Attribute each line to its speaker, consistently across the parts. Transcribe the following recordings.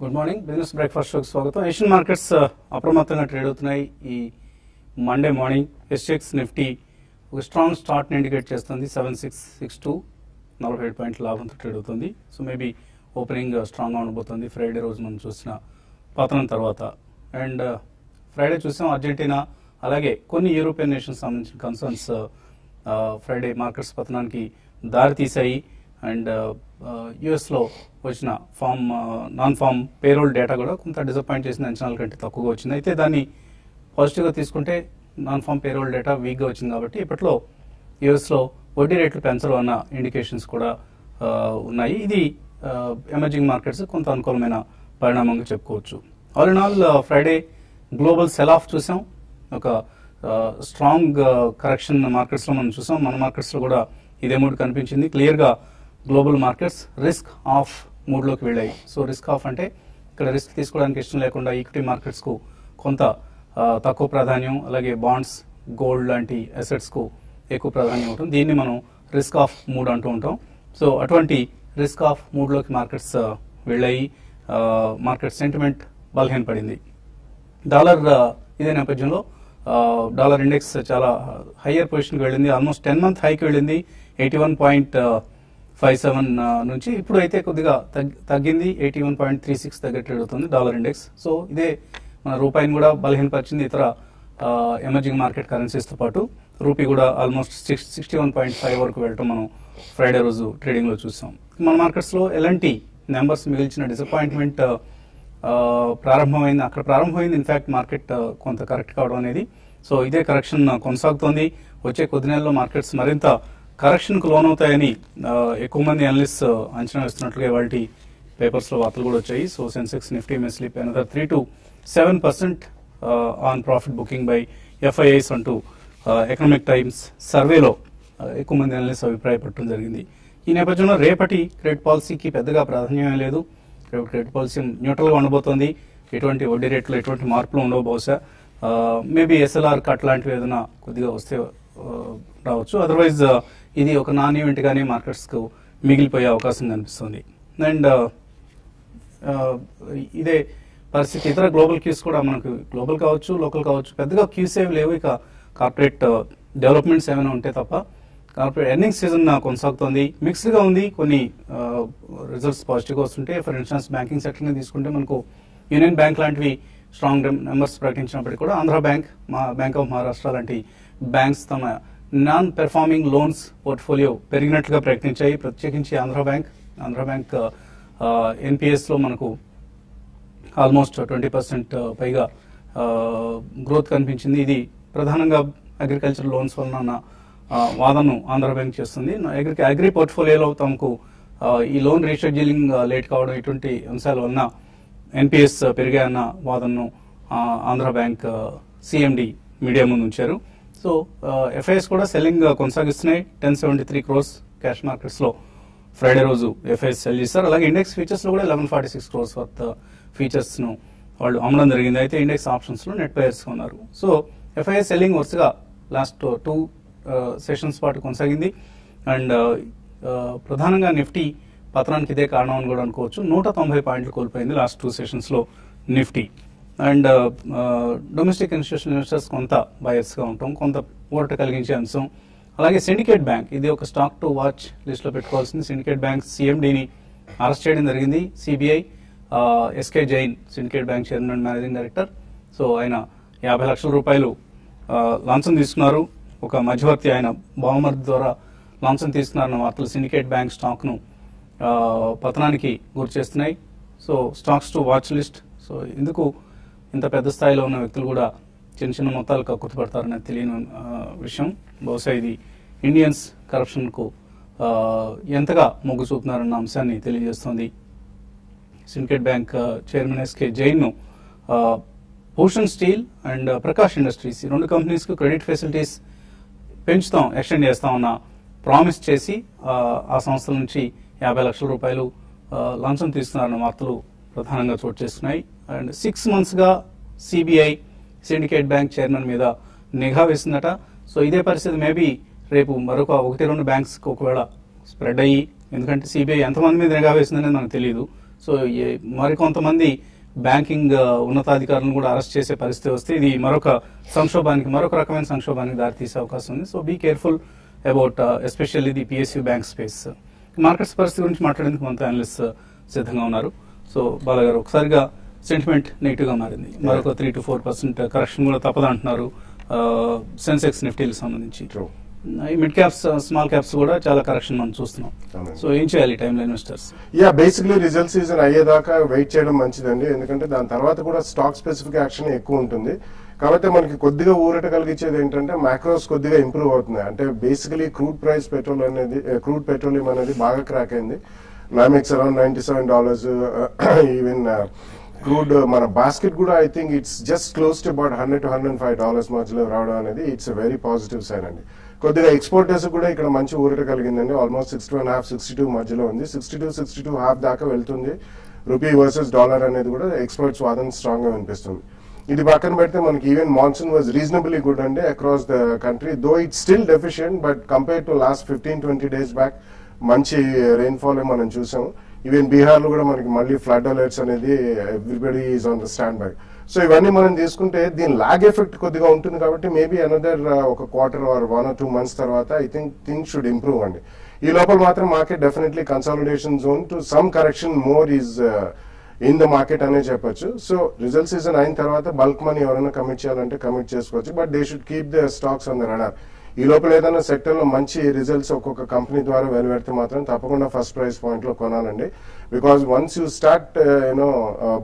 Speaker 1: Good morning business breakfast షోకి స్వాగతం. Asian markets అప్రమత్తంగా ట్రేడ్ అవుతున్నాయి. ఈ మండే మార్నింగ్ ఎస్టెక్స్ నిఫ్టీ ఒక స్ట్రాంగ్ స్టార్ట్ ని ఇండికేట్ చేస్తుంది. 7662 47 పాయింట్ల లాభంతో ట్రేడ్ అవుతుంది. సో మేబీ ఓపెనింగ్ స్ట్రాంగ్ గా ఉండబోతుంది. ఫ్రైడే రోజు మనం చూసిన పతనం తర్వాత అండ్ ఫ్రైడే చూసాం అర్జెంటీనా అలాగే కొన్ని యూరోపియన్ నేషన్స్ సంబంధించిన కన్సర్న్స్ ఫ్రైడే మార్కెట్స్ పతనానికి దారి తీశాయి. అండ్ యుఎస్ లో వచ్చిన నాన్ ఫామ్ పేరోల్ డేటా కూడా కొంత డిసప్పాయింట్ చేసిన అంచనాల కంటే తక్కువగా వచ్చింది. అయితే దాన్ని పాజిటివ్ గా తీసుకుంటే non form payroll data week గా వచ్చింది కాబట్టి ఇప్పట్లో యుఎస్ లో వడ్డీ రేట్లు పెంచడం అన్న ఇండికేషన్స్ కూడా ఉన్నాయి. ఇది ఎమర్జింగ్ మార్కెట్స్ కొంత అనుకూలమైన పరిణామంగా చెప్పుకోవచ్చు. All in all Friday global cell of చూసాం. ఒక స్ట్రాంగ్ కరెక్షన్ మార్కెట్స్ లో మనం చూసాం. మన మార్కెట్స్ లో కూడా ఇదే మూడ్ కనిపించింది. క్లియర్ గా global markets risk off mood లోకి వెళ్ళాయి. సో రిస్క్ ఆఫ్ అంటే ఇక్కడ రిస్క్ తీసుకోవడానికి ఇష్టం లేకుండా ఈక్విటీ మార్కెట్స్ కు కొంత తక్కువ ప్రాధాన్యం, అలాగే బాండ్స్, గోల్డ్ లాంటి అసెట్స్ కు ఎక్కువ ప్రాధాన్యం ఉంటుంది. దీన్ని మనం రిస్క్ ఆఫ్ మూడ్ అంటూ ఉంటాం. సో అటువంటి రిస్క్ ఆఫ్ మూడ్ లోకి మార్కెట్స్ వెళ్ళాయి. మార్కెట్ సెంటిమెంట్ బలహీనపడింది. డాలర్ ఇదే నేపథ్యంలో డాలర్ ఇండెక్స్ చాలా హయ్యర్ పొజిషన్ కి వెళ్ళింది. ఆల్మోస్ట్ 10 month హైకి వెళ్ళింది. 81.57 నుంచి ఇప్పుడు అయితే కొద్దిగా తగ్గింది. 81.36 దగ్గర ట్రేడ్ అవుతుంది డాలర్ ఇండెక్స్. సో ఇదే మన రూపాయిని కూడా బలహీనపరిచింది. ఇతర ఎమర్జింగ్ మార్కెట్ కరెన్సీస్ తో పాటు రూపీ కూడా ఆల్మోస్ట్ 61.5 వరకు వెళ్ళటం మనం ఫ్రైడే రోజు ట్రేడింగ్ లో చూసాం. మన మార్కెట్స్ లో ఎలాంటి నెంబర్స్ మిగిల్చిన డిసప్పాయింట్మెంట్ ప్రారంభమైంది. అక్కడ ప్రారంభమైంది ఇన్ఫాక్ట్ మార్కెట్ కొంత కరెక్ట్ కావడం అనేది. సో ఇదే కరెక్షన్ కొనసాగుతోంది. వచ్చే కొద్ది నెలల్లో మార్కెట్స్ మరింత కరెక్షన్ కు లోనవుతాయని ఎక్కువ మంది అనలిస్ట్ అంచనా వేస్తున్నట్లుగా వాటి పేపర్స్ లో వార్తలు కూడా వచ్చాయి. So Sensex Nifty May slip another 3 to 7% on profit booking by FIIs అంటూ ఎకనామిక్ టైమ్స్ సర్వేలో ఎక్కువ మంది అనలిస్ట్ అభిప్రాయపడటం జరిగింది. ఈ నేపథ్యంలో రేపటి క్రెడిట్ పాలసీకి పెద్దగా ప్రాధాన్యం లేదు. క్రెడిట్ పాలసీ న్యూట్రల్ గా ఉండబోతోంది. ఎటువంటి వడ్డీ రేట్లు ఎటువంటి మార్పులు ఉండవు. బహుశా మేబీ ఎస్ఎల్ఆర్ కట్ లాంటివి ఏదైనా కొద్దిగా వస్తే రావచ్చు. అదర్వైజ్ ఇది ఒక నాన్ ఈవెంట్ గానే మార్కెట్స్ కు మిగిలిపోయే అవకాశం కనిపిస్తుంది. అండ్ ఇదే పరిస్థితి ఇతర గ్లోబల్ క్యూస్ కూడా మనకు గ్లోబల్ కావచ్చు లోకల్ కావచ్చు పెద్దగా క్యూస్ ఏవి లేవు. ఇక కార్పొరేట్ డెవలప్మెంట్స్ ఏమైనా ఉంటే తప్ప కార్పొరేట్ ఎర్నింగ్స్ సీజన్ కొనసాగుతోంది. మిక్స్డ్ గా ఉంది. కొన్ని రిజల్ట్స్ పాజిటివ్ గా వస్తుంటే ఫర్ ఇన్స్టాన్స్ బ్యాంకింగ్ సెక్టర్ ని తీసుకుంటే మనకు యూనియన్ బ్యాంక్ లాంటివి స్ట్రాంగ్ నెంబర్స్ ప్రకటించినప్పటికీ కూడా Andhra bank, bank of Maharashtra లాంటి బ్యాంక్స్ తమ నాన్ పెర్ఫార్మింగ్ లోన్స్ పోర్ట్ఫోలియో పెరిగినట్లుగా ప్రకటించాయి. ప్రత్యేకించి ఆంధ్ర బ్యాంక్ ఎన్పిఎస్ లో మనకు ఆల్మోస్ట్ 20% పైగా గ్రోత్ కనిపించింది. ఇది ప్రధానంగా అగ్రికల్చర్ లోన్స్ వలన వాదనను ఆంధ్ర బ్యాంక్ చేస్తుంది. అగ్రి పోర్ట్ఫోలియోలో తమకు ఈ లోన్ రీషెడ్యూలింగ్ లేట్ కావడం ఇటువంటి అంశాల వలన ఎన్పిఎస్ పెరిగాయన్న వాదనను ఆంధ్ర బ్యాంక్ సిఎండి మీడియా ముందు ఉంచారు. సో ఎఫ్ఐఎస్ కూడా సెల్లింగ్ కొనసాగిస్తున్నాయి. 1073 crores క్యాష్ మార్కెట్స్ లో ఫ్రైడే రోజు ఎఫ్ఐఎస్ సెల్ చేస్తారు. అలాగే ఇండెక్స్ ఫీచర్స్ లో కూడా 1146 crores వర్త్ ఫీచర్స్ ను వాళ్ళు అమ్మడం జరిగింది. అయితే ఇండెక్స్ ఆప్షన్స్ లో నెట్ బయర్స్ ఉన్నారు. సో ఎఫ్ఐఎస్ సెల్లింగ్ వరుసగా లాస్ట్ 2 సెషన్స్ పాటు కొనసాగింది. అండ్ ప్రధానంగా నిఫ్టీ పతనానికి ఇదే కారణం అని కూడా అనుకోవచ్చు. 190 పాయింట్లు కోల్పోయింది లాస్ట్ 2 సెషన్స్ లో Nifty. And domestic institutional investors కొంత బయర్స్ గా ఉంటాం, కొంత ఊరట కలిగించే అంశం. అలాగే సిండికేట్ బ్యాంక్ ఇది ఒక స్టాక్ టు వాచ్ లిస్ట్ లో పెట్టుకోవాల్సింది. సిండికేట్ బ్యాంక్ సిఎండిని అరెస్ట్ చేయడం జరిగింది CBI. SK Jain Syndicate Bank chairman and managing director. So ఆయన 50 లక్షల రూపాయలు లంచం తీసుకున్నారు. ఒక మధ్యవర్తి ఆయన బావమర్ది ద్వారా లంచం తీసుకున్నారన్న వార్తలు సిండికేట్ బ్యాంక్ స్టాక్ ను పతనానికి గురి చేస్తున్నాయి. So stocks to watch list. So ఎందుకు ఇంత పెద్ద స్థాయిలో ఉన్న వ్యక్తులు కూడా చిన్న చిన్న మొత్తాలు కక్కుతుపడతారనేది తెలియని విషయం. బహుశా ఇది ఇండియన్స్ కరప్షన్ కు ఎంతగా మొగ్గు చూపుతున్నారన్న అంశాన్ని తెలియజేస్తోంది. Syndicate Bank chairman SK Jain ను Bhushan steel and Prakash industries ఈ 2 కంపెనీస్ కు క్రెడిట్ ఫెసిలిటీస్ పెంచుతాం, ఎక్స్టెండ్ చేస్తామన్న ప్రామిస్ చేసి ఆ సంస్థల నుంచి 50 లక్షల రూపాయలు లంచం తీసుకున్నారన్న వార్తలు ప్రధానంగా చోటు చేస్తున్నాయి. అండ్ 6 months గా సిబిఐ సిండికేట్ బ్యాంక్ చైర్మన్ మీద నిఘా వేసిందట. సో ఇదే పరిస్థితి మేబీ రేపు మరొక 1-2 బ్యాంక్స్ ఒకవేళ స్ప్రెడ్ అయ్యి, ఎందుకంటే సిబిఐ ఎంతమంది మీద నిఘా వేసిందనేది మనకు తెలియదు. సో మరికొంతమంది బ్యాంకింగ్ ఉన్నతాధికారులను కూడా అరెస్ట్ చేసే పరిస్థితి వస్తే ఇది మరొక రకమైన సంక్షోభానికి దారితీసే అవకాశం ఉంది. So be careful about especially the PSU bank space. Markets పరిస్థితి గురించి మాట్లాడేందుకు మనతో అనలిస్ట్ సిద్ధంగా ఉన్నారు. సో బాలగారు, ఒకసారిగా సెంటిమెంట్ నెగిటివ్ గా మారింది, మరొక 3 to 4% కరెక్షన్ కూడా తప్పదంటున్నారు సెన్సెక్స్ నిఫ్టీలకు సంబంధించి. ఈ మిడ్ క్యాప్స్ స్మాల్ క్యాప్స్ కూడా చాలా కరెక్షన్ మనం చూస్తున్నాం. సో ఏం చేయాలి టైమ్ లో ఇన్వెస్టర్స్?
Speaker 2: బేసిక్లీ రిజల్ట్ సీజన్ అయ్యేదాకా వెయిట్ చేయడం మంచిదండి, ఎందుకంటే దాని తర్వాత కూడా స్టాక్ స్పెసిఫిక్ యాక్షన్ ఎక్కువ ఉంటుంది. కాబట్టి మనకి కొద్దిగా ఊరట కలిగించేది ఏంటంటే మ్యాక్రోస్ కొద్దిగా ఇంప్రూవ్ అవుతున్నాయి. అంటే బేసికలీ క్రూడ్ పెట్రోలియం అనేది బాగా క్రాక్ అయింది. నామెక్స్ అరౌండ్ $97, ఈవెన్ క్రూడ్ మన బాస్కెట్ కూడా I think it's just close to about $100 to $105 మధ్యలో రావడం అనేది it's a very positive sign అండి. కొద్దిగా ఎక్స్పోర్టర్స్ కూడా ఇక్కడ మంచి ఊరట కలిగిందండి. ఆల్మోస్ట్ 61.5, 62 మధ్యలో ఉంది. 62.5 దాకా వెళ్తుంది. రూపీ వర్సెస్ డాలర్ అనేది కూడా ఎక్స్పర్ట్స్ వాదన స్ట్రాంగ్ గా వినిపిస్తుంది. ఇది పక్కన పెడితే మనకి even monsoon was reasonably good అండి across the country, though it's still deficient, but compare to last 15-20 days back మంచి రెయిన్ఫాల్ మనం చూసాము. ఈవెన్ బీహార్ లో కూడా మనకి మళ్ళీ ఫ్లడ్ అలర్ట్స్ అనేది everybody is on the standby. So ఇవన్నీ మనం తీసుకుంటే దీని లాగ్ ఎఫెక్ట్ కొద్దిగా ఉంటుంది కాబట్టి మేబీ అనదర్ ఒక క్వార్టర్ ఆర్ 1 or 2 months తర్వాత I think things should improve అండి. ఈ లోపల మాత్రం market definitely consolidation zone to some correction more is in the market అనే చెప్పొచ్చు. సో రిజల్ట్ సీజన్ అయిన తర్వాత బల్క్ మనీ ఎవరైనా కమిట్ చేయాలంటే కమిట్ చేసుకోవచ్చు, but they should keep the stocks on the radar. ఈ లోపల ఏదైనా సెక్టర్ లో మంచి రిజల్ట్స్ ఒక్కొక్క కంపెనీ ద్వారా వెలువడితే మాత్రం తప్పకుండా ఫస్ట్ ప్రైస్ పాయింట్ లో కొనాలండి. Because once you start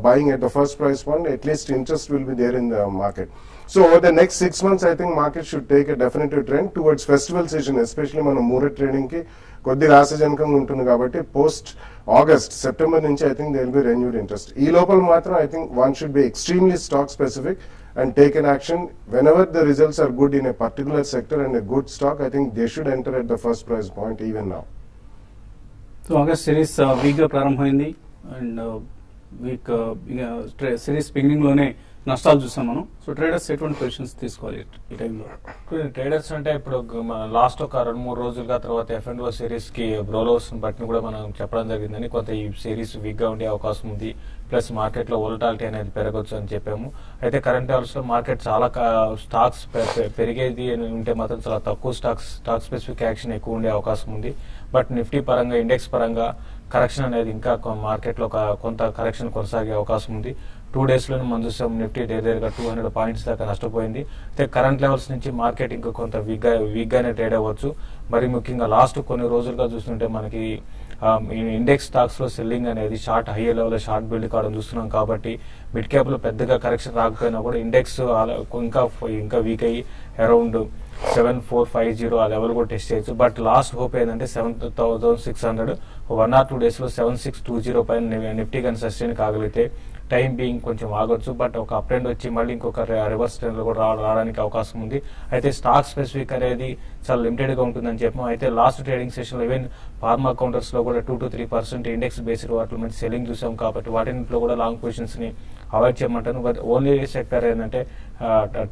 Speaker 2: buying at the first price point, at least interest will be there in the market. So over the next 6 months I think market should take a definitive trend towards festival season. Especially మనం మూరెట్ trading కి కొద్దిగా ఆశాజనకంగా ఉంటుంది కాబట్టి post August September నుంచి I think they will be renewed interest. ఈ లోపల మాత్రం I think one should be extremely stock specific and take an action whenever the results are good in a particular sector and a good stock. I think they should enter at the first price point even now.
Speaker 1: So August series week ga ప్రారంభమైంది and week series beginning లోనే నష్టాలు చూసాం మనం. So traders ఎటువంటి positions తీసుకోవాలి ఈ టైంలో?
Speaker 3: Traders అంటే ఇప్పుడు లాస్ట్ ఒక 2-3 రోజులుగా తర్వాత F&O సిరీస్ కి బ్రోలోస్ బట్టి కూడా మనం చెప్పడం జరిగిందని, కొంత ఈ సిరీస్ వీక్ గా ఉండే అవకాశం ఉంది. ప్లస్ మార్కెట్ లో వోలటాలిటీ అనేది పెరగొచ్చు అని చెప్పాము. అయితే కరెంట్ అవర్స్ లో మార్కెట్ చాలా స్టాక్స్ పెరిగేది ఉంటే మాత్రం చాలా తక్కువ స్టాక్ స్పెసిఫిక్ యాక్షన్ ఎక్కువ ఉండే అవకాశం ఉంది. బట్ నిఫ్టీ పరంగా ఇండెక్స్ పరంగా కరెక్షన్ అనేది ఇంకా మార్కెట్ లో కొంత కరెక్షన్ కొనసాగే అవకాశం ఉంది. 2 days లోనే మనం చూసాం నిఫ్టీ దగ్గరగా 200 points దాకా నష్టపోయింది. అయితే కరెంట్ లెవెల్స్ నుంచి మార్కెట్ ఇంకా కొంత వీక్ గానే ట్రేడ్ అవ్వచ్చు. మరి ముఖ్యంగా లాస్ట్ కొన్ని రోజులుగా చూస్తుంటే మనకి ఇండెక్స్ స్టాక్స్ లో సెల్లింగ్ అనేది హై లెవెల్ షార్ట్ బిల్డ్ కావడం చూస్తున్నాం. కాబట్టి మిడ్ క్యాప్ లో పెద్దగా కరెక్షన్ రాకపోయినా కూడా ఇండెక్స్ ఇంకా వీక్ అయ్యి అరౌండ్ 7450 ఆ లెవెల్ కూడా టెస్ట్ చేయొచ్చు. బట్ లాస్ట్ హోప్ ఏంటంటే 7600 1 or 2 days లో 7620 పైన నిఫ్టీ కానీ సస్టైన్ కాగలిగితే టైం బీయింగ్ కొంచెం ఆగొచ్చు. బట్ ఒక అప్ ట్రెండ్ వచ్చి మళ్ళీ ఇంకొక రివర్స్ ట్రెండ్ లో కూడా రావడానికి అవకాశం ఉంది. అయితే స్టాక్ స్పెసిఫిక్ అనేది చాలా లిమిటెడ్ గా ఉంటుందని చెప్పాము. అయితే లాస్ట్ ట్రేడింగ్ సెషన్ లో ఈవెన్ ఫార్మా కౌంటర్స్ లో కూడా 2 to 3% ఇండెక్స్ బేస్డ్ వాటిలో మంచి సెల్లింగ్ చూసాం. కాబట్టి వాటిలో కూడా లాంగ్ పొజిషన్స్ ని అవాయిడ్ చేయమంటాను. బట్ ఓన్లీ సెక్టర్ ఏంటంటే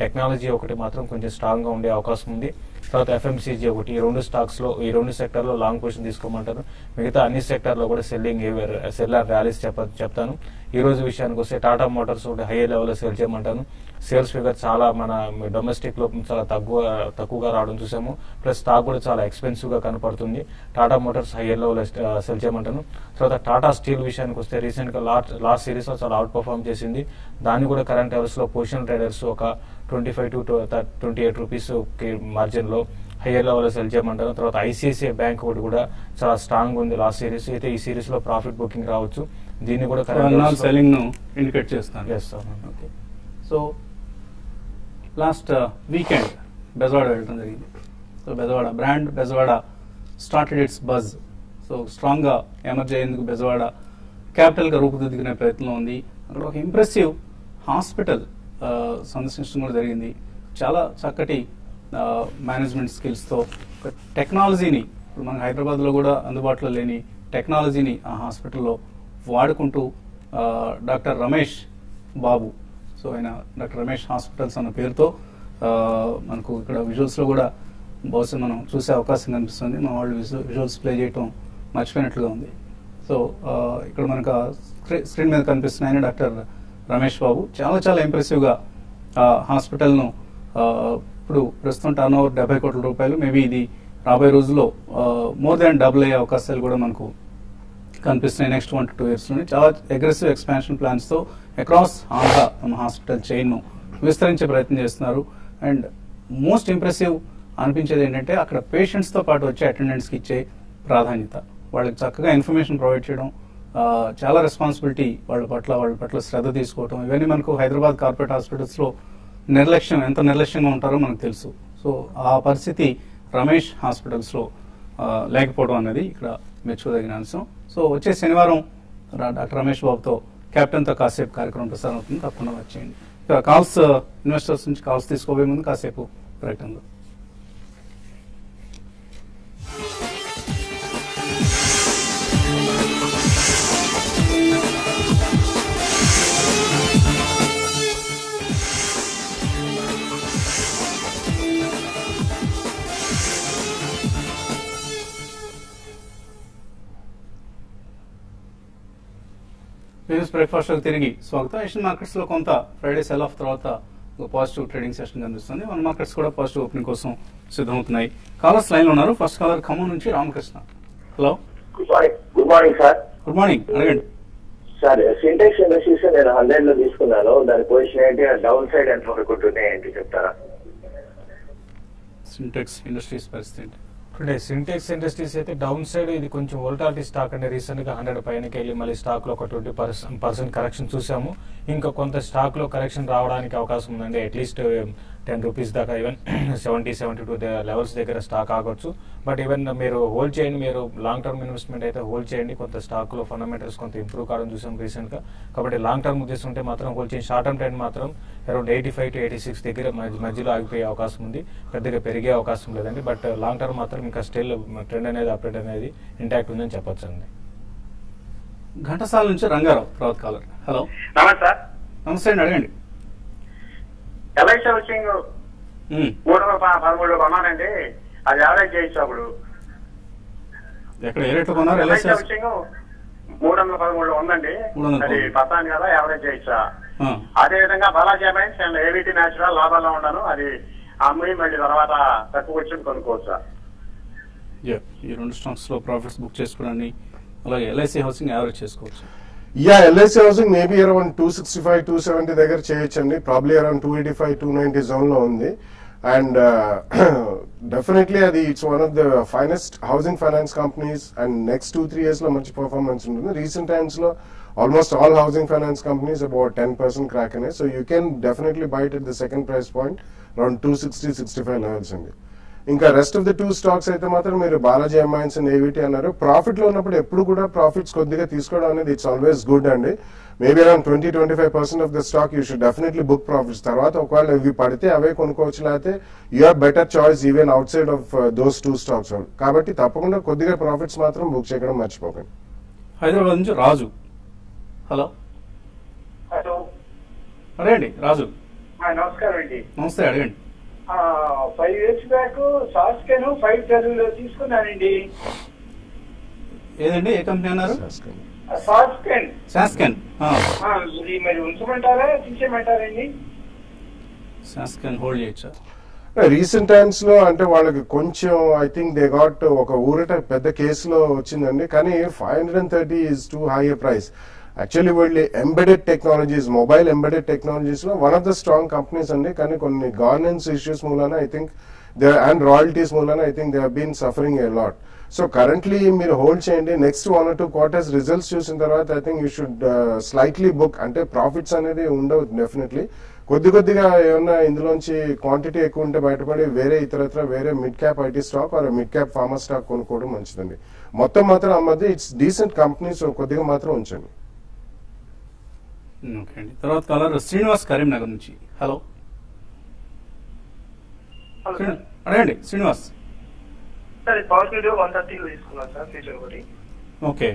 Speaker 3: టెక్నాలజీ ఒకటి మాత్రం కొంచెం స్ట్రాంగ్ గా ఉండే అవకాశం ఉంది. తర్వాత FMCG ఒకటి, ఈ 2 స్టాక్స్ లో ఈ 2 సెక్టర్ లో లాంగ్ పొజిషన్ తీసుకోమంటారు. మిగతా అన్ని సెక్టర్ లో కూడా సెల్లర్ ర్యాలీస్ చెప్తాను. ఈ రోజు విషయానికి వస్తే టాటా మోటార్స్ ఒకటి హై లెవెల్ లో సేల్ చేయమంటాను. సేల్స్ ఫిగర్ చాలా మన డొమెస్టిక్ లో చాలా తక్కువగా రావడం చూసాము. ప్లస్ స్టాక్ కూడా చాలా ఎక్స్పెన్సివ్ గా కనపడుతుంది. Tata Motors high level sell చేయమంటాను. తర్వాత టాటా స్టీల్ విషయానికి వస్తే రీసెంట్ గా లాస్ట్ సిరీస్ లో చాలా అవుట్ పర్ఫార్మ్ చేసింది. దాన్ని కూడా కరెంట్ లెవెల్స్ లో పొజిషన్ ట్రేడర్స్ ఒక 25 to 28 రూపీస్ మార్జిన్ లో హైయర్ లెవెల్ సెల్ చేయమంటారు. తర్వాత ICICI బ్యాంక్ ఒకటి కూడా చాలా స్ట్రాంగ్ ఉంది లాస్ట్ సిరీస్. అయితే ఈ సిరీస్ లో ప్రాఫిట్ బుకింగ్ రావచ్చు. దీన్ని కూడా
Speaker 1: సెల్లింగ్ ను ఇండికేట్ చేస్తాను. సో లాస్ట్ వీకెండ్ బెజవాడ వెళ్ళడం జరిగింది. So Bezawada started it's buzz. So strong గా ఎమర్జ్ అయ్యేందుకు బెజవాడ క్యాపిటల్ గా రూపుదిద్దుకునే ప్రయత్నం ఉంది. అక్కడ ఒక ఇంప్రెసివ్ హాస్పిటల్ సందర్శించడం కూడా జరిగింది. చాలా చక్కటి మేనేజ్మెంట్ స్కిల్స్ తో టెక్నాలజీని, ఇప్పుడు మన హైదరాబాద్ లో కూడా అందుబాటులో లేని టెక్నాలజీని ఆ హాస్పిటల్లో వాడుకుంటూ డాక్టర్ రమేష్ బాబు, సో ఆయన డాక్టర్ రమేష్ హాస్పిటల్స్ అన్న పేరుతో మనకు ఇక్కడ విజువల్స్ లో కూడా బహుశా మనం చూసే అవకాశం కనిపిస్తుంది. మా వాళ్ళు విజువల్స్ ప్లే చేయటం మర్చిపోయినట్లుగా ఉంది. సో ఇక్కడ మనకు స్క్రీన్ మీద కనిపిస్తున్న ఆయన డాక్టర్ రమేష్ బాబు. చాలా చాలా ఇంప్రెసివ్గా హాస్పిటల్ను ఇప్పుడు ప్రస్తుతం టర్న్ ఓవర్ 70 కోట్ల రూపాయలు. మేబీ ఇది రాబోయే రోజుల్లో మోర్ దాన్ డబుల్ అయ్యే అవకాశాలు కూడా మనకు కనిపిస్తున్నాయి నెక్స్ట్ 1 to 2 years లోనే. చాలా అగ్రెసివ్ ఎక్స్పాన్షన్ ప్లాన్స్తో అక్రాస్ ఆంధ్ర మన హాస్పిటల్ చైన్ను విస్తరించే ప్రయత్నం చేస్తున్నారు. అండ్ మోస్ట్ ఇంప్రెసివ్ అనిపించేది ఏంటంటే అక్కడ పేషెంట్స్తో పాటు వచ్చే అటెండెంట్స్కి ఇచ్చే ప్రాధాన్యత, వాళ్ళకి చక్కగా ఇన్ఫర్మేషన్ ప్రొవైడ్ చేయడం, చాలా రెస్పాన్సిబిలిటీ వాళ్ళ పట్ల శ్రద్ధ తీసుకోవడం, ఇవన్నీ మనకు హైదరాబాద్ కార్పొరేట్ హాస్పిటల్స్లో ఎంత నిర్లక్ష్యంగా ఉంటారో మనకు తెలుసు. సో ఆ పరిస్థితి రమేష్ హాస్పిటల్స్లో లేకపోవడం అనేది ఇక్కడ మెచ్చుకోదగిన అంశం. సో వచ్చే శనివారం డాక్టర్ రమేష్ బాబుతో కెప్టెన్తో కాసేపు కార్యక్రమం ప్రసారం అవుతుంది, తప్పకుండా వచ్చేయండి. కాల్స్ ఇన్వెస్టర్స్ నుంచి కాల్స్ తీసుకోబోయే ముందు కాసేపు ప్రకటనలో. బిజినెస్ బ్రేక్ఫాస్ట్ తిరిగి స్వాగతం. ఏషియన్ మార్కెట్స్ లో కొంత ఫ్రైడే సెల్ ఆఫ్ తర్వాత పాజిటివ్ ట్రేడింగ్ సెషన్ కనిపిస్తుంది. మన మార్కెట్స్ కూడా పాజిటివ్ ఓపెనింగ్ కోసం సిద్ధమవుతున్నాయి. కాలర్స్ లైన్ లో ఉన్నారు. ఫస్ట్ కాలర్ ఖమ్మం నుంచి Ramakrishna. Hello,
Speaker 4: good morning sir.
Speaker 1: Good morning, అడగండి
Speaker 4: సార్. సింటెక్స్ ఇండస్ట్రీస్ నేను 100 లో తీసుకున్నాను, దాని పొజిషన్ ఏంటి, డౌన్ సైడ్ ఎంత వరకు ఉంటున్నాయి ఏంటి చెప్తారా?
Speaker 1: సింటెక్స్ ఇండస్ట్రీస్ పరిస్థితి
Speaker 3: టుడే సింటెక్స్ ఇండస్ట్రీస్ అయితే డౌన్ సైడ్ ఇది కొంచెం వోల్టాలిటీ స్టాక్ అంటే రీసెంట్ గా 100 పైనకి వెళ్ళి మళ్ళీ స్టాక్ లో ఒక 20% కరెక్షన్ చూసాము. ఇంకా కొంత స్టాక్ లో కరెక్షన్ రావడానికి అవకాశం ఉందండి. అట్లీస్ట్ 10 రూపీస్ దాకా, ఈవెన్ 70-72 లెవెల్స్ దగ్గర స్టాక్ ఆగొచ్చు. బట్ ఈవెన్ మీరు హోల్డ్ చేయండి, మీరు లాంగ్ టర్మ్ ఇన్వెస్ట్మెంట్ అయితే హోల్డ్ చేయండి. కొంత స్టాక్ లో ఫండమెంటల్స్ కొంత ఇంప్రూవ్ కావడం చూసాం రీసెంట్ గా. కాబట్టి లాంగ్ టర్మ్ ఉద్దేశం ఉంటే మాత్రం హోల్డ్ చేయండి. షార్ట్ టర్మ్ ట్రెండ్ మాత్రం అరౌండ్ 85 to 86 దగ్గర మధ్యలో ఆగిపోయే అవకాశం ఉంది, పెద్దగా పెరిగే అవకాశం లేదండి. బట్ లాంగ్ టర్మ్ మాత్రం ఇంకా స్టిల్ ట్రెండ్ అనేది అప్డేట్ అనేది ఇంటాక్ట్ ఉందని చెప్పొచ్చు అండి.
Speaker 1: ఘంటసాల నుంచి రంగారావు తర్వాత కాలర్. హలో,
Speaker 5: నమస్తే సార్.
Speaker 1: నమస్తే అండి, అడగండి.
Speaker 5: ఎల్ఐసి హౌసింగ్ 313 కొన్నానండి, అది యావరేజ్ చేయొచ్చు అప్పుడు?
Speaker 1: ఎక్కడ ఏ రేట్లో కొన్నారు?
Speaker 5: ఎల్ఐసి హౌసింగ్ 313 ఉందండి, అది పత్తాను కదా, యావరేజ్ చేయొచ్చా? అదే విధంగా బాలాజీ అమైన్స్ అండ్ ఏవిటీ న్యాచురల్ లాభాల్లో ఉన్నాను, అది అమ్మి మళ్ళీ తర్వాత తక్కువ వచ్చి కొనుక్కోవచ్చా?
Speaker 1: ఈ 2 స్టాక్స్ లో ప్రాఫిట్స్ బుక్ చేసుకోవడానికి, అలాగే ఎల్ఐసి హౌసింగ్ యావరేజ్ చేసుకోవచ్చు.
Speaker 2: ఎల్ఐసి హౌసింగ్ మేబీ అరౌండ్ 265-270 దగ్గర చేయొచ్చండి. ప్రాబ్లీ అరౌండ్ 285-290 జోన్ లో ఉంది. అండ్ డెఫినెట్లీ అది it's one of the finest housing finance companies. And next 2-3 years లో మంచి పర్ఫార్మెన్స్ ఉంటుంది. రీసెంట్ టైమ్స్ లో almost all housing finance companies about 10% crack అయినాయి. So you can definitely bite at the second price point around 260-65 levels అండి. ఇంకా rest of the 2 stocks అయితే మాత్రం మీరు బాలాజీ అమైన్స్ అండ్ ఏవిటీ అన్నారు. ప్రాఫిట్ లో ఉన్నప్పుడు ఎప్పుడు కూడా ప్రాఫిట్స్ కొద్దిగా తీసుకోవడం అనేది ఇట్స్ ఆల్వేస్ గుడ్ అండి. Maybe around 20-25% of the stock you should definitely book profits. తర్వాత ఒకవేళ ఇవి పడితే అవే కొనుక్కోవచ్చు, లేకపోతే you have better choice even out side of those 2 stocks. కాబట్టి తప్పకుండా కొద్దిగా ప్రాఫిట్స్ మాత్రం బుక్ చేయడం మర్చిపోకండి.
Speaker 1: హైదరాబాద్ నుంచి రాజు. హలో,
Speaker 5: హలో,
Speaker 1: అడగండి రాజు.
Speaker 5: నమస్కారం అండి.
Speaker 1: నమస్తే, అడగండి.
Speaker 5: 5 years బ్యాక్ సాస్కెన్ 5 లో తీసుకున్నానండి.
Speaker 1: ఏదండి, ఏ కంపెనీ అన్నారు?
Speaker 5: సాస్కెన్.
Speaker 1: సాస్కెన్
Speaker 5: మరి ఉంచమంటారా తీసేయమంటారండి?
Speaker 1: సాస్కెన్ హోల్డ్ చేయొచ్చా?
Speaker 2: రీసెంట్ టైమ్స్ లో అంటే వాళ్ళకి కొంచెం ఐ థింక్ దే గాట్ ఒక ఊరట పెద్ద కేసులో వచ్చిందండి. కానీ 530 is too high price. Actually వీళ్ళు embedded technologies, mobile embedded technologies లో one of the strong companies అండి. కానీ కొన్ని గవర్నెన్స్ ఇష్యూస్ మూలాన ఐ థింక్ అండ్ రాయల్టీస్ మూలాన I think they have been suffering a lot. So currently మీరు hold చేయండి. Next 1 or 2 quarters results చూసిన తర్వాత I think you should slightly book. అంటే ప్రాఫిట్స్ అనేది ఉండవు డెఫినెట్లీ. కొద్దిగా ఏమన్నా ఇందులోంచి క్వాంటిటీ ఎక్కువ ఉంటే బయటపడి వేరే mid cap IT stock or mid cap pharma stock కొనుక్కోవడం మంచిదండి. మొత్తం మాత్రం అమ్మది ఇట్స్ డీసెంట్ కంపెనీస్, కొద్దిగా మాత్రం ఉంచండి.
Speaker 1: ఓకే అండి. తర్వాత కాలర్ శ్రీనివాస్ కరీంనగర్ నుంచి. హలో, అడగండి శ్రీనివాస్.
Speaker 5: సార్ పవర్ గ్రిడ్ 130 తీసుకున్నాను సార్, ఫ్యూచర్ ఒకటి.
Speaker 1: ఓకే,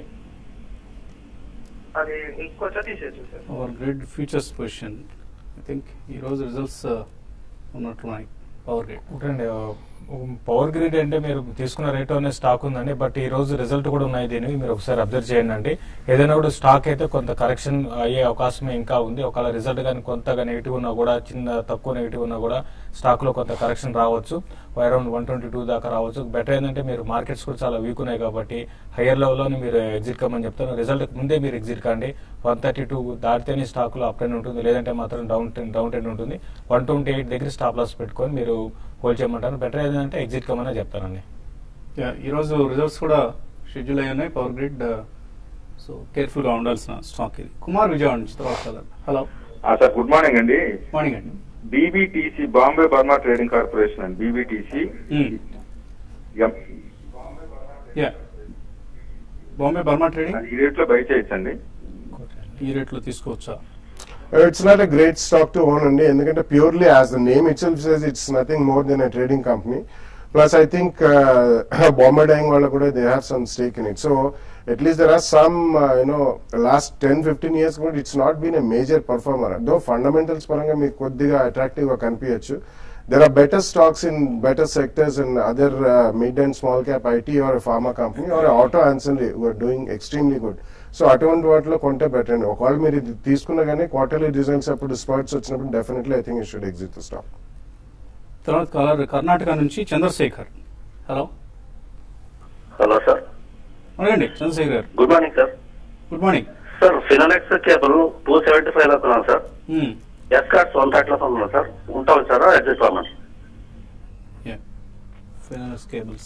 Speaker 5: అది ఇంకొంచెం తీసేచ్చు sir.
Speaker 1: Power grid futures position I think ఈ రోజు రిజల్ట్స్ ఉన్నట్లున్నాయి. పవర్ గ్రిడ్
Speaker 3: ఒకటండి పవర్ గ్రిడ్ అంటే మీరు తీసుకున్న రేట్ అనే స్టాక్ ఉందండి, బట్ ఈ రోజు రిజల్ట్ కూడా ఉన్నాయి దీనికి, మీరు ఒకసారి అబ్జర్వ్ చేయండి అండి. ఏదైనా కూడా స్టాక్ అయితే కొంత కరెక్షన్ అయ్యే అవకాశమే ఇంకా ఉంది. ఒకవేళ రిజల్ట్ కానీ కొంతగా నెగిటివ్ ఉన్నా కూడా, తక్కువ నెగిటివ్ ఉన్నా కూడా స్టాక్ లో కొంత కరెక్షన్ రావచ్చు, అరౌండ్ 122 దాకా రావచ్చు. బెటర్ ఏంటంటే మీరు మార్కెట్స్ కూడా చాలా వీక్ ఉన్నాయి కాబట్టి హైయర్ లెవెల్లోనే మీరు ఎగ్జిట్ కమ్మని చెప్తాను. రిజల్ట్ ముందే మీరు ఎగ్జిట్ కాండి. 132 దాటితేనే స్టాక్ లో అప్ ట్రెండ్ ఉంటుంది, లేదంటే మాత్రం డౌన్ ట్రెండ్ ఉంటుంది. 128 దగ్గర స్టాప్ లాస్ పెట్టుకొని మీరు హోల్డ్ చేయమంటారు. బెటర్ ఏంటంటే ఎగ్జిట్ కమ్మని చెప్తానండి.
Speaker 1: ఈరోజు రిజల్ట్స్ కూడా షెడ్యూల్ అయి ఉన్నాయి పవర్ గ్రిడ్, సో కేర్ఫుల్ గా ఉండాల్సిన స్టాక్ ఇది. కుమార్ విజయవాడ నుంచి తర్వాత. హలో
Speaker 6: సార్, గుడ్ మార్నింగ్ అండి.
Speaker 1: మార్నింగ్ అండి.
Speaker 6: BBTC, Bombay Burma trading corporation అండి. బీబీటీసీ
Speaker 1: బాంబే బర్మా ట్రేడింగ్
Speaker 6: ఈ రేట్ లో బై చేయొచ్చండి?
Speaker 1: ఈ రేట్ లో తీసుకోవచ్చా?
Speaker 2: It's not a great stock to own అండి, ఎందుకంటే purely as the name itself says, it's nothing more than a trading company. Plus I think Bombay Dyeing వాళ్ళు కూడా they have some stake in it. So at least there are some last 10-15 years కూడా it's not been a major performer. Though fundamentals పరంగా మీకు కొద్దిగా attractive గా కనిపించచ్చు. There are better stocks in better sectors in other mid and small cap IT or a pharma company or a auto ancillary who are doing extremely good. So అటువంటి వాటిలో కొంటే better అండి. ఒకవేళ మీరు ఇది తీసుకున్నా కానీ క్వార్టర్లీ రిజల్ట్స్ అప్పుడు స్పాట్స్ వచ్చినప్పుడు definitely I think you should exit the stock.
Speaker 1: తర్వాత కర్ణాటక నుంచి చంద్రశేఖర్. Hello
Speaker 7: hello sir.
Speaker 1: అడగండి చంద్రశేఖర్ గారు.
Speaker 7: Good morning sir.
Speaker 1: Good morning
Speaker 7: sir. Finolex cable 275 లో కొన్నాను సార్. ఎస్ కార్డ్స్ 130 లో కొన్నాను సార్. ఉంటాను సార్, ఎగ్జిట్ అవ్వను.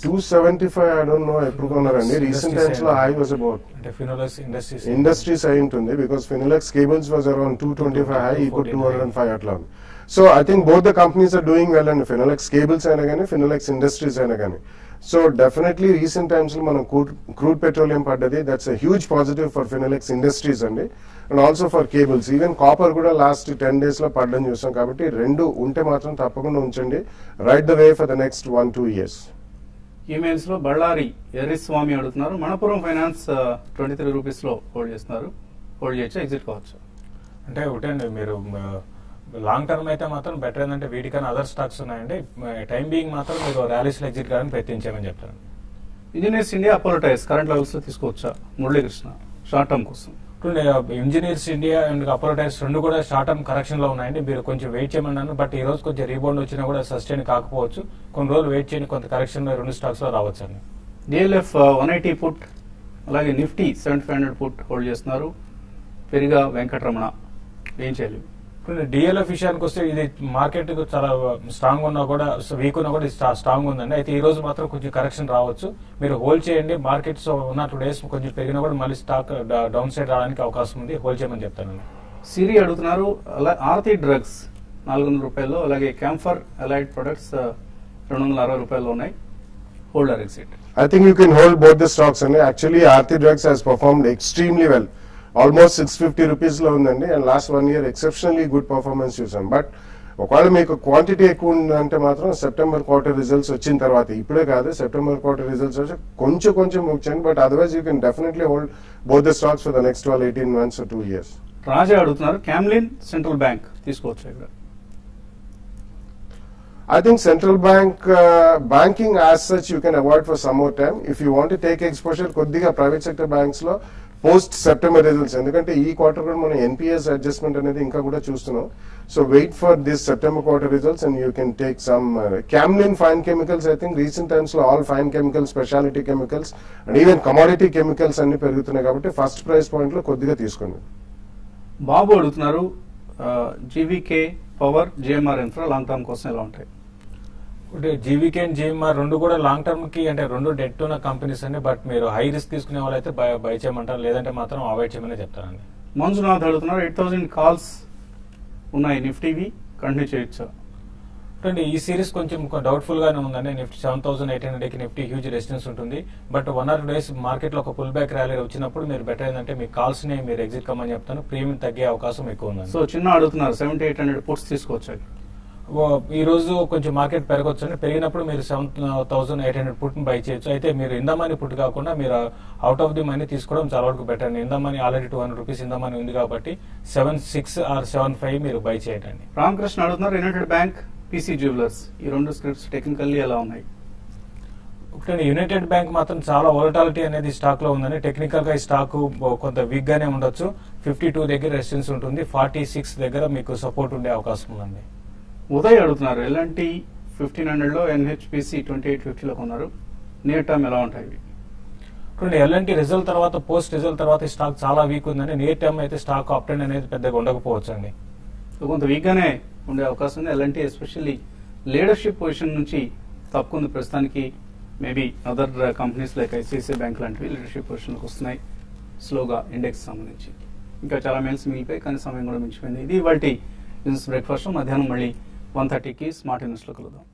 Speaker 2: 275 I don't know ఎప్పుడు కొన్నారండి. రీసెంట్ టైమ్స్ లో హై వాజ్ అబౌట్ ఇండస్ట్రీస్ అయి ఉంటుంది, because Finolex cables was around 225 high, ఇప్పుడు 205 అట్లా ఉంది. So I think both the companies are doing well అండి, ఫినోలెక్స్ కేబుల్స్ అయినా కానీ ఫినోలెక్స్ ఇండస్ట్రీస్ అయినా కానీ. సో డెఫినెట్లీ రీసెంట్ టైమ్స్ లో మనం క్రూడ్ పెట్రోలియం పడ్డది, that's a huge positive for Finolex industries అండి, and also for cables. Even copper కూడా లాస్ట్ 10 days లో పడ్డం చూసాం. కాబట్టి రెండు ఉంటే మాత్రం తప్పకుండా ఉంచండి. Right the way for the next 1-2 years.
Speaker 1: Emails లో బళ్ళారి ఎర్రిస్వామి అడుగుతున్నారు, మణపురం ఫైనాన్స్ 23 రూపీస్ లో హోల్డ్ చేస్తున్నారు, హోల్డ్ చేయొచ్చు, ఎగ్జిట్ కావచ్చు?
Speaker 3: అంటే ఒకటండి, మీరు లాంగ్ టర్మ్ అయితే మాత్రం బెటర్ ఏంటంటే వీటికన్నా అదర్ స్టాక్స్ ఉన్నాయండి. టైం బీయింగ్ మాత్రం మీరు ర్యాలీస్ లో ఎగ్జిట్ కావాలని ప్రయత్నించామని చెప్తాను.
Speaker 1: Engineers India Apollo tyres current levels లో తీసుకోవచ్చా? మురళీకృష్ణ షార్ట్ టర్మ్ కోసం.
Speaker 3: Engineers India and Apollo tyres రెండు కూడా షార్ట్ టర్మ్ కరెక్షన్ లో ఉన్నాయండి. మీరు కొంచెం వెయిట్ చేయమన్నాను, బట్ ఈ రోజు కొంచెం రీబౌండ్ వచ్చినా కూడా సస్టైన్ కాకపోవచ్చు. కొన్ని రోజులు వెయిట్ చేయండి, కొంత కరెక్షన్ రెండు స్టాక్స్ లో రావచ్చు అండి.
Speaker 1: డిఎల్ఎఫ్ 180 పుట్, అలాగే నిఫ్టీ 7500 పుట్ హోల్డ్ చేస్తున్నారు. పెరిగా వెంకటరమణ ఏం చేయాలి?
Speaker 3: డిఎల్ఎఫ్ విషయానికి వస్తే ఇది మార్కెట్ చాలా స్ట్రాంగ్ ఉన్నా కూడా, వీక్ ఉన్నా కూడా స్ట్రాంగ్ ఉందండి. అయితే ఈ రోజు మాత్రం కొంచెం కరెక్షన్ రావచ్చు, మీరు హోల్డ్ చేయండి. మార్కెట్స్ ఉన్న 2 days కొంచెం పెరిగినా కూడా మళ్ళీ స్టాక్ డౌన్ సైడ్ రావడానికి అవకాశం ఉంది, హోల్డ్ చేయమని చెప్తానండి.
Speaker 1: సిరి అడుగుతున్నారు, ఆర్తి డ్రగ్స్ 400 రూపాయలు, అలాగే క్యాంఫర్ అలైడ్ ప్రొడక్ట్స్ 260 రూపాయలు ఉన్నాయి, hold or exit?
Speaker 2: I think you can hold both the stocks అండి. Actually Aarti Drugs has performed extremely well. Almost 650 rupees లో ఉందండి, and last 1 year exceptionally good performance చూసాం. బట్ ఒకవేళ మీకు క్వాంటిటీ ఎక్కువ ఉందంటే మాత్రం సెప్టెంబర్ క్వార్టర్ రిజల్ట్స్ వచ్చిన తర్వాత, ఇప్పుడే కాదు, సెప్టెంబర్ క్వార్టర్ రిజల్ట్స్ వచ్చి కొంచెం ముఖ్యండి. But otherwise you can definitely hold both the stocks for the next 12-18 months or 2 years.
Speaker 1: Raja అడుగుతున్నారు, క్యామ్లిన్ సెంట్రల్ బ్యాంక్ తీసుకోవచ్చు ఇక్కడ?
Speaker 2: I think central bank banking as such you can avoid for some more time. If you want to take exposure, కొద్దిగా private sector banks లో post September results, ఎందుకంటే ఈ quarter కూడా మనం NPS adjustment అనేది ఇంకా కూడా చూస్తున్నాం. So wait for this September quarter results and you can take some Camlin fine chemicals. I think recent times లో all fine chemicals, speciality chemicals and even commodity chemicals అన్ని పెరుగుతున్నాయి కాబట్టి ఫస్ట్ ప్రైస్ పాయింట్ లో కొద్దిగా తీసుకోండి.
Speaker 1: బాబు అడుగుతున్నారు, GVK power, GMR infra long term కోసం ఎలా ఉంటాయి?
Speaker 3: జీవీకే అండ్ జిఎంఆర్ రెండు కూడా లాంగ్ టర్మ్ కి అంటే రెండు డెట్ ఉన్న కంపెనీస్ అండి, బట్ మీరు హై రిస్క్ తీసుకునే వాళ్ళైతే బై చేయమంటారు, లేదంటే మాత్రం అవాయిడ్ చేయమని చెప్తారండి.
Speaker 1: మంజునాథ్ అడుగుతున్నారు, 8000 కాల్స్ ఉన్నాయి నిఫ్టీవి, కంటిన్యూ చేయొచ్చా?
Speaker 3: అంటే ఈ సిరీస్ కొంచెం డౌట్ఫుల్ గానే ఉందండి. నిఫ్టీ 7800 కి నిఫ్టీ హ్యూజ్ రెసిస్టెన్స్ ఉంటుంది, బట్ 1 or 2 days మార్కెట్ లో ఒక పుల్ బ్యాక్ ర్యాలీ వచ్చినప్పుడు మీరు బెటర్ ఏంటంటే మీ కాల్స్ ని మీరు ఎగ్జిట్ కమ్మని చెప్తాను, ప్రీమియం తగ్గే అవకాశం ఎక్కువ ఉంది.
Speaker 1: సో చిన్న అడుగుతున్నారు, 7800 పుట్స్ తీసుకోవచ్చు?
Speaker 3: ఈ రోజు కొంచెం మార్కెట్ పెరగొచ్చు అండి, పెరిగినప్పుడు మీరు 7800 పుట్ బై చేయొచ్చు. అయితే మీరు ఇన్ ద మనీ పుట్ కాకుండా మీరు అవుట్ ఆఫ్ ది మనీ తీసుకోవడం చాలా వరకు బెటర్ అండి. In the money already 200 rupees in the money ఉంది కాబట్టి 76 or 75 మీరు బై చేయండి.
Speaker 1: రామకృష్ణ అడుగుతున్నారు, యునైటెడ్ బ్యాంక్, పీసీ జ్యువెలర్స్, ఈ రెండు స్క్రిప్ట్స్ టెక్నికల్లీ ఎలా ఉన్నాయి?
Speaker 3: కానీ యునైటెడ్ బ్యాంక్ మాత్రం చాలా వోలటాలిటీ అనేది స్టాక్ లో ఉందని, టెక్నికల్ గా ఈ స్టాక్ కొంత వీక్ గానే ఉండొచ్చు. 52 దగ్గర రెసిస్టెన్స్ ఉంటుంది, 46 దగ్గర మీకు సపోర్ట్ ఉండే అవకాశం ఉందండి.
Speaker 1: ఉదయ్ అడుగుతున్నారు ఎలాంటి 1500లో ఎన్హెచ్పిసి 2850లో కొన్నారు, నియర్ టర్మ్ ఎలా ఉంటాయి?
Speaker 3: ఎలాంటి రిజల్ట్ తర్వాత పోస్ట్ రిజల్ట్ తర్వాత ఈ స్టాక్ చాలా వీక్ ఉందని, నియర్ టర్మ్ అయితే స్టాక్ అప్ ట్రెండ్ అనేది పెద్దగా ఉండకపోవచ్చు అండి.
Speaker 1: కొంత వీక్ గానే ఉండే అవకాశం ఉంది. ఎలాంటి ఎస్పెషల్లీ లీడర్షిప్ పొజిషన్ నుంచి తప్పుకుంది ప్రస్తుతానికి. Maybe other companies like ICICI bank లాంటివి లీడర్షిప్ పొజిషన్కి వస్తున్నాయి స్లోగా ఇండెక్స్ సంబంధించి. ఇంకా చాలా మెయిల్స్ మిగిలిపోయి కానీ సమయం కూడా మించిపోయింది. ఇది ఇవాల్టి బిజినెస్ బ్రేక్ఫాస్ట్. మధ్యాహ్నం మళ్ళీ 1:30కి స్మార్ట్ ఇన్వెస్ట్లో కలుద్దాం.